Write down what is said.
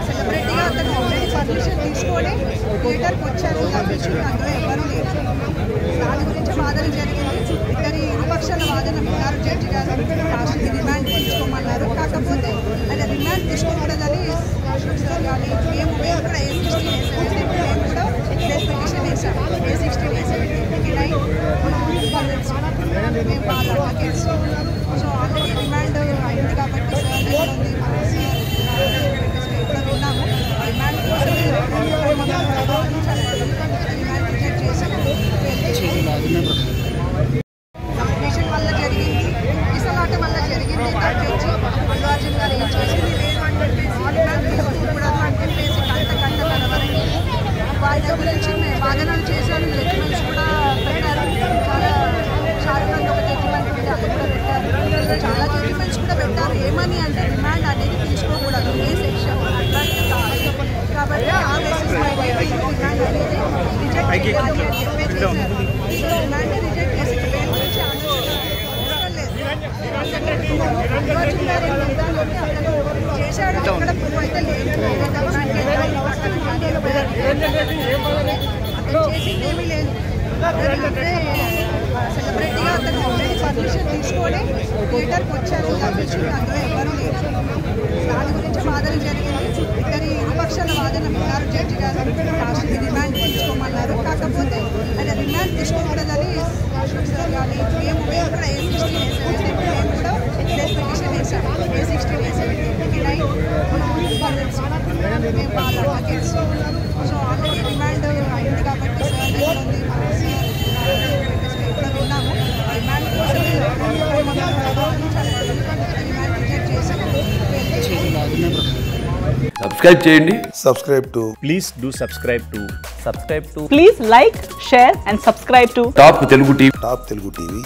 సెలబ్రిటీగా అతను already permission తీసుకొని థియేటర్కి వచ్చారు తప్పించింది అందులో ఎవరు లేదు. దాని గురించి వాదన జరిగింది. ఇద్దరి ఇరుపక్షాల వాదన విన్నారు. జడ్జి గారు లాస్ట్కి రిమాండ్ తీసుకోమన్నారు. కాకపోతే ఆయన రిమాండ్ తీసుకోకూడదని కానీ మేము కూడా A60 మేము కూడా పిటిషన్ వేసాము. A60 మేము వాళ్ళ అడ్వకేట్స్. సో ఆల్రెడీ రిమాండ్ అయింది కాబట్టి ఇప్పుడు విన్నాము. రిమాండ్ కోసం రిమాండ్ రిజెక్ట్ చేసి కంప్లీషన్ వల్ల జరిగింది, ఈసలాట వల్ల జరిగింది తప్పించి అల్లు అర్జున్ గారు ఏం చేసింది లేదు అని చెప్పేసి రిమాండ్ తీసుకోకూడదు అని చెప్పేసి గంట వరకు వాళ్ళ గురించి వాదనలు చేశారు. జడ్జిమెంట్స్ కూడా పెట్టారు. చాలా షారుఖ్ ఒక జడ్జిమెంట్ ఉంది, అది కూడా పెట్టారు. చాలా జడ్జిమెంట్స్ కూడా పెట్టారు. ఏమని అంటే రిమాండ్ అనేది తీసుకోకూడదు, ఏ సెక్షన్ అట్లాంటి కాదు కాబట్టి ఆ బేసిస్ రిమాండ్ అనేది రిజెక్ట్ చేయాలి అని చెప్పి చేశారు. రిమాండ్ రిజెక్ట్ చేసి పేరు గురించి చేశాడు. ఇక్కడ ప్రూవ్ అయితే లేదు. అతను చేసింది ఏమీ లేదు. అంటే సెలబ్రిటీగా అతను ఆల్రెడీ పర్మిషన్ తీసుకొని థియేటర్కి వచ్చారు తప్పించింది అందులో ఎవరు లేదు. దాని గురించి వాదన జరిగింది. ఇద్దరి ఇరుపక్షాల వాదన విన్నారు. జడ్జి గారు లాస్ట్కి రిమాండ్ తీసుకోమన్నారు. కాకపోతే ఆయన రిమాండ్ తీసుకోకూడదని కానీ మేము కూడా A60 మేము కూడా పిటిషన్ వేసాము. A60 మేము వాళ్ళ అడ్వకేట్స్. సో ఆల్రెడీ రిమాండ్ అయింది కాబట్టి ఇప్పుడు విన్నాము. రిమాండ్ కోసం రిమాండ్ రిజెక్ట్ చేసి సబ్స్క్రైబ్ చేయండి. Please do subscribe to please like, share and subscribe to top Telugu TV. Top Telugu TV.